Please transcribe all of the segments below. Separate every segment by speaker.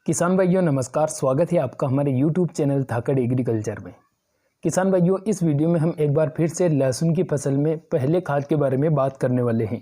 Speaker 1: किसान भाइयों नमस्कार, स्वागत है आपका हमारे YouTube चैनल धाकड़ एग्रीकल्चर में। किसान भाइयों, इस वीडियो में हम एक बार फिर से लहसुन की फसल में पहले खाद के बारे में बात करने वाले हैं।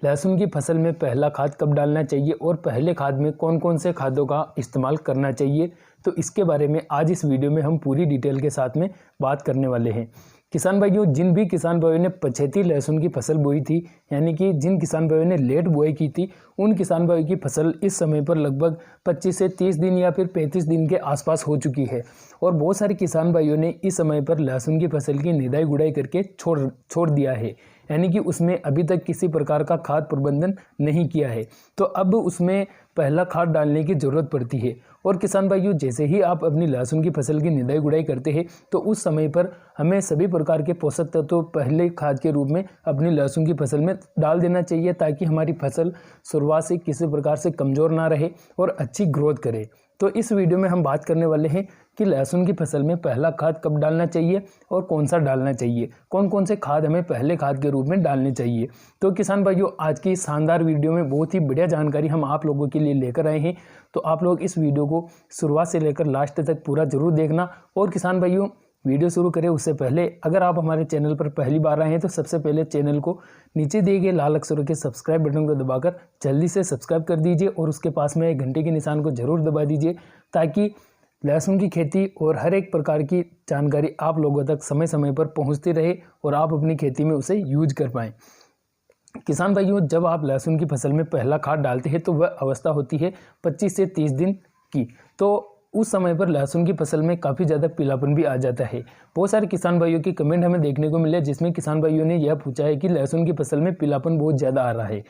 Speaker 1: लहसुन की फसल में पहला खाद कब डालना चाहिए और पहले खाद में कौन कौन से खादों का इस्तेमाल करना चाहिए, तो इसके बारे में आज इस वीडियो में हम पूरी डिटेल के साथ में बात करने वाले हैं। किसान भाइयों, जिन भी किसान भाइयों ने पछेती लहसुन की फसल बोई थी, यानी कि जिन किसान भाइयों ने लेट बुआई की थी, उन किसान भाइयों की फसल इस समय पर लगभग 25 से 30 दिन या फिर 35 दिन के आसपास हो चुकी है। और बहुत सारे किसान भाइयों ने इस समय पर लहसुन की फसल की निदाई गुड़ाई करके छोड़ दिया है, यानी कि उसमें अभी तक किसी प्रकार का खाद प्रबंधन नहीं किया है। तो अब उसमें पहला खाद डालने की ज़रूरत पड़ती है। और किसान भाइयों, जैसे ही आप अपनी लहसुन की फसल की निदाई गुड़ाई करते हैं तो उस समय पर हमें सभी प्रकार के पोषक तत्व पहले खाद के रूप में अपनी लहसुन की फसल में डाल देना चाहिए, ताकि हमारी फसल शुरुआत से किसी प्रकार से कमज़ोर ना रहे और अच्छी ग्रोथ करे। तो इस वीडियो में हम बात करने वाले हैं कि लहसुन की फसल में पहला खाद कब डालना चाहिए और कौन सा डालना चाहिए, कौन कौन से खाद हमें पहले खाद के रूप में डालने चाहिए। तो किसान भाइयों, आज की शानदार वीडियो में बहुत ही बढ़िया जानकारी हम आप लोगों के लिए लेकर आए हैं। तो आप लोग इस वीडियो को शुरुआत से लेकर लास्ट तक पूरा जरूर देखना। और किसान भाइयों, वीडियो शुरू करें उससे पहले अगर आप हमारे चैनल पर पहली बार आए हैं तो सबसे पहले चैनल को नीचे दिए गए लाल अक्षरों के सब्सक्राइब बटन को दबाकर जल्दी से सब्सक्राइब कर दीजिए और उसके पास में एक घंटे के निशान को जरूर दबा दीजिए, ताकि लहसुन की खेती और हर एक प्रकार की जानकारी आप लोगों तक समय समय पर पहुंचती रहे और आप अपनी खेती में उसे यूज कर पाएँ। किसान भाइयों, जब आप लहसुन की फसल में पहला खाद डालते हैं तो वह अवस्था होती है 25 से 30 दिन की। तो उस समय पर लहसुन की फसल में काफ़ी ज़्यादा पीलापन भी आ जाता है। बहुत सारे किसान भाइयों के कमेंट हमें देखने को मिले, जिसमें किसान भाइयों ने यह पूछा है कि लहसुन की फसल में पीलापन बहुत ज़्यादा आ रहा है।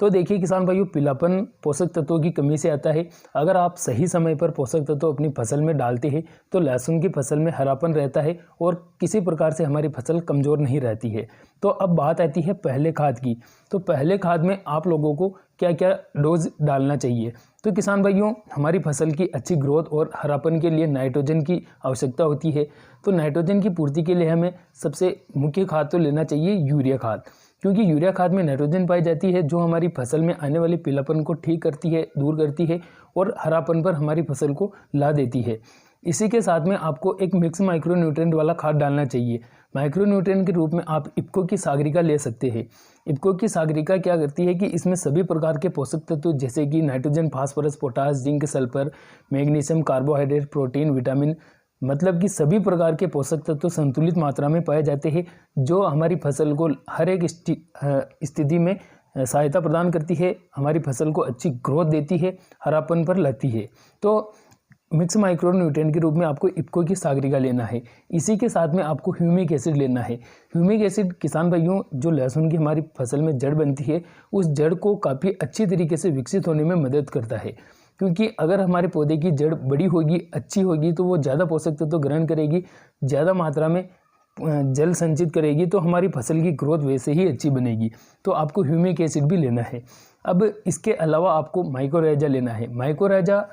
Speaker 1: तो देखिए किसान भाइयों, पीलापन पोषक तत्वों की कमी से आता है। अगर आप सही समय पर पोषक तत्व अपनी फसल में डालते हैं तो लहसुन की फसल में हरापन रहता है और किसी प्रकार से हमारी फसल कमज़ोर नहीं रहती है। तो अब बात आती है पहले खाद की। तो पहले खाद में आप लोगों को क्या क्या डोज डालना चाहिए। तो किसान भाइयों, हमारी फसल की अच्छी ग्रोथ और हरापन के लिए नाइट्रोजन की आवश्यकता होती है। तो नाइट्रोजन की पूर्ति के लिए हमें सबसे मुख्य खाद तो लेना चाहिए यूरिया खाद, क्योंकि यूरिया खाद में नाइट्रोजन पाई जाती है, जो हमारी फसल में आने वाले पीलापन को ठीक करती है, दूर करती है और हरापन पर हमारी फसल को ला देती है। इसी के साथ में आपको एक मिक्स माइक्रो न्यूट्रिएंट वाला खाद डालना चाहिए। माइक्रो न्यूट्रिएंट के रूप में आप इफ्को की सागरिका ले सकते हैं। इफ्को की सागरिका क्या करती है कि इसमें सभी प्रकार के पोषक तत्व जैसे कि nitrogen, phosphorus, potash, zinc, sulphur, magnesium, carbohydrate, protein, vitamin, मतलब कि सभी प्रकार के पोषक तत्व संतुलित मात्रा में पाए जाते हैं, जो हमारी फसल को हर एक स्थिति में सहायता प्रदान करती है, हमारी फसल को अच्छी ग्रोथ देती है, हरापन पर लाती है। तो मिक्स माइक्रो न्यूट्रिएंट के रूप में आपको इफ्को की सागरिका लेना है। इसी के साथ में आपको ह्यूमिक एसिड लेना है। ह्यूमिक एसिड किसान भाइयों, जो लहसुन की हमारी फसल में जड़ बनती है, उस जड़ को काफ़ी अच्छी तरीके से विकसित होने में मदद करता है। क्योंकि अगर हमारे पौधे की जड़ बड़ी होगी, अच्छी होगी, तो वो ज़्यादा पोषक तत्व ग्रहण करेगी, ज़्यादा मात्रा में जल संचित करेगी, तो हमारी फसल की ग्रोथ वैसे ही अच्छी बनेगी। तो आपको ह्यूमिक एसिड भी लेना है। अब इसके अलावा आपको माइकोराइजा लेना है। माइकोराइजा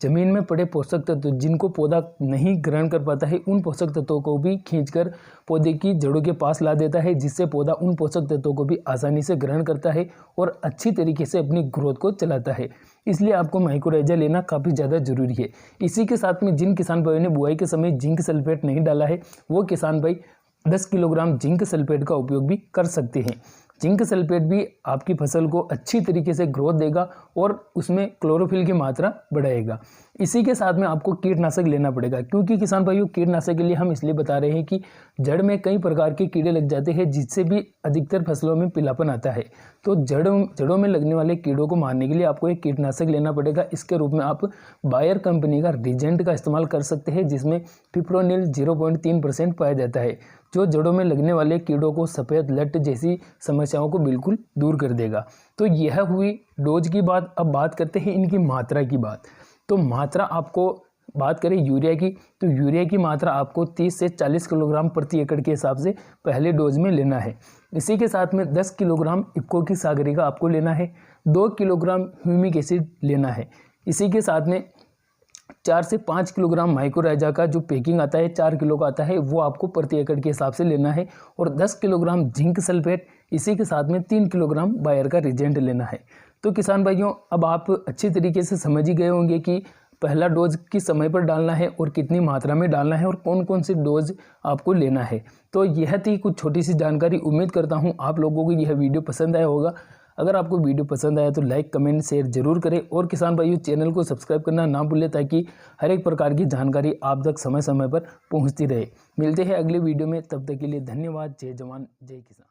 Speaker 1: जमीन में पड़े पोषक तत्व जिनको पौधा नहीं ग्रहण कर पाता है, उन पोषक तत्वों को भी खींचकर पौधे की जड़ों के पास ला देता है, जिससे पौधा उन पोषक तत्वों को भी आसानी से ग्रहण करता है और अच्छी तरीके से अपनी ग्रोथ को चलाता है। इसलिए आपको माइकोराइजा लेना काफ़ी ज़्यादा जरूरी है। इसी के साथ में जिन किसान भाइयों ने बुआई के समय जिंक सल्फेट नहीं डाला है, वो किसान भाई 10 किलोग्राम जिंक सल्फेट का उपयोग भी कर सकते हैं। जिंक सल्फेट भी आपकी फसल को अच्छी तरीके से ग्रोथ देगा और उसमें क्लोरोफिल की मात्रा बढ़ाएगा। इसी के साथ में आपको कीटनाशक लेना पड़ेगा, क्योंकि किसान भाइयों, कीटनाशक के लिए हम इसलिए बता रहे हैं कि जड़ में कई प्रकार के कीड़े लग जाते हैं, जिससे भी अधिकतर फसलों में पीलापन आता है। तो जड़ों में लगने वाले कीड़ों को मारने के लिए आपको एक कीटनाशक लेना पड़ेगा। इसके रूप में आप बायर कंपनी का रीजेंट का इस्तेमाल कर सकते हैं, जिसमें फिप्रोनिल 0.3% पाया जाता है, जो जड़ों में लगने वाले कीड़ों को, सफ़ेद लट जैसी समस्याओं को बिल्कुल दूर कर देगा। तो यह हुई डोज की बात। अब बात करते हैं इनकी मात्रा की बात। तो मात्रा आपको बात करें यूरिया की, तो यूरिया की मात्रा आपको 30 से 40 किलोग्राम प्रति एकड़ के हिसाब से पहले डोज में लेना है। इसी के साथ में 10 किलोग्राम इफ्को की सागरिका आपको लेना है। 2 किलोग्राम ह्यूमिक एसिड लेना है। इसी के साथ में 4 से 5 किलोग्राम माइकोराइजा का जो पैकिंग आता है, 4 किलो का आता है, वो आपको प्रति एकड़ के हिसाब से लेना है। और 10 किलोग्राम जिंक सल्फेट, इसी के साथ में 3 किलोग्राम बायर का रीजेंट लेना है। तो किसान भाइयों, अब आप अच्छी तरीके से समझ ही गए होंगे कि पहला डोज किस समय पर डालना है और कितनी मात्रा में डालना है और कौन कौन से डोज आपको लेना है। तो यह थी कुछ छोटी सी जानकारी। उम्मीद करता हूँ आप लोगों को यह वीडियो पसंद आया होगा। अगर आपको वीडियो पसंद आया तो लाइक कमेंट शेयर जरूर करें और किसान भाइयों चैनल को सब्सक्राइब करना ना भूलें ताकि हर एक प्रकार की जानकारी आप तक समय समय पर पहुंचती रहे। मिलते हैं अगले वीडियो में, तब तक के लिए धन्यवाद। जय जवान जय किसान।